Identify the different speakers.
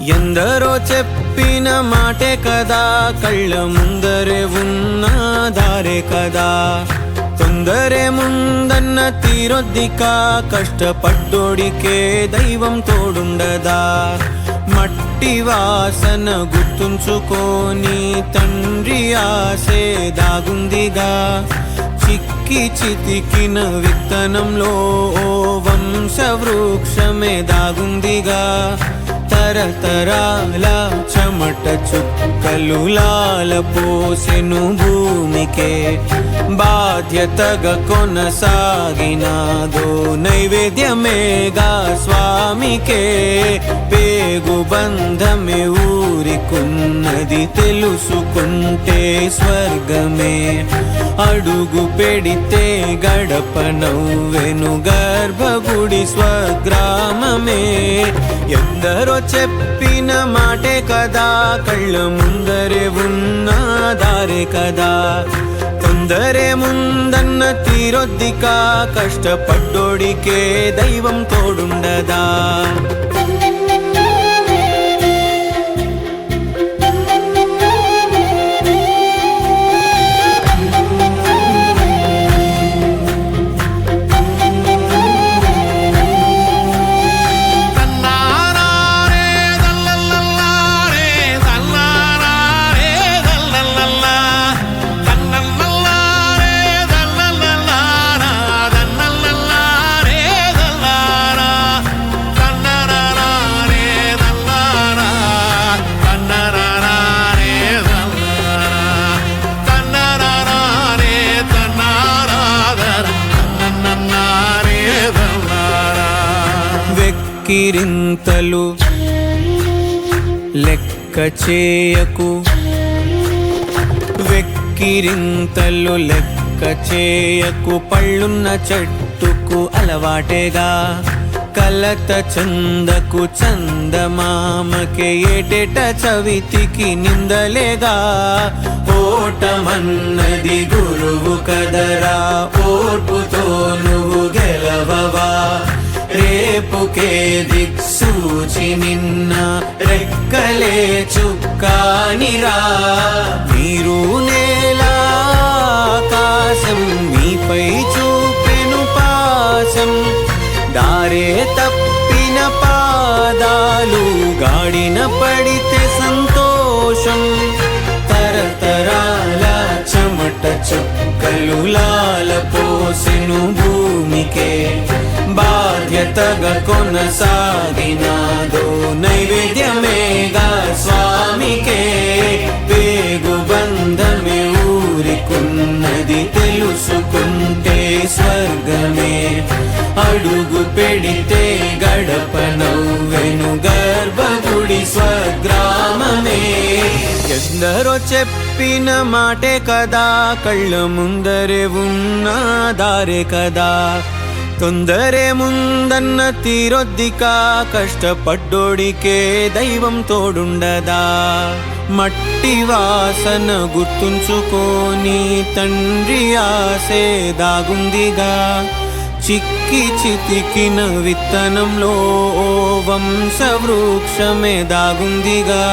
Speaker 1: ఎందరో చెప్పిన మాటే కదా, కళ్ళ ముందరే ఉన్న దారే కదా. తొందరే ముందన్న తీరొద్దికా, కష్టపడ్డోడికే దైవం తోడుండదా. మట్టి వాసన గుర్తుంచుకోని తండ్రి ఆసే దాగుందిగా. చిక్కి చితికిన విత్తనంలో ఓ వంశవృక్షమే దాగుందిగా. తరతరాల చెమట చుక్కలు లాల పోసెను భూమికే. బాధ్యతగా కొనసాగినాదో నైవేద్యమేగా స్వామికే. పేగు బంధమే ఊరికున్నది తెలుసుకుంటే స్వర్గమే. అడుగు పెడితే గడప నవ్వెను గర్భగుడి స్వగ్రామమే. ఎందరో చెప్పిన మాటే కదా, కళ్ళ ముందరే ఉన్న దారే కదా. తొందరే ముందన్న తీరొద్దికా, కష్టపడ్డోడికే దైవం తోడుండదా. వెక్కిరింతలు లెక్క చేయకు, వెక్కిరింతలు లెక్క చేయకు. పళ్ళున్న చెట్టుకు అలవాటేగా, కలత చందకు చందమామకే. ఏటేట చవితికి నిందలేగా. ఓటమన్నది గురువు కదరా, ఓర్పుతో నువ్వు గెలవవా. రేపుకే దిక్సూచి నిన్న రెక్కలే చుక్కానిరా. మీరు నేల ఆకాశం మీపై చూపెను పాశం. దారే తప్పిన పాదాలు గాడిన పడితే సంతోషం. తరతరాల చెమట చుక్కలు లాల పోసెను భూమికే. బాధ్యతగా కొనసాగినాదో నైవేద్యమేగా స్వామికే. పేగు బంధమే ఊరికున్నది తెలుసుకుంటే స్వర్గమే. అడుగు పెడితే గడప నవ్వెను గర్భగుడి స్వగ్రామమే. ఎందరో చెప్పిన మాటే కదా, కళ్ళ ముందరే ఉన్న దారే కదా. తొందరే ముందన్న తీరొద్దికా, కష్టపడ్డోడికే దైవం తోడుండదా. మట్టి వాసన గుర్తుంచుకోని తండ్రి ఆసే దాగుందిగా. చిక్కి చితికిన విత్తనంలో ఓ వంశవృక్షమే దాగుందిగా.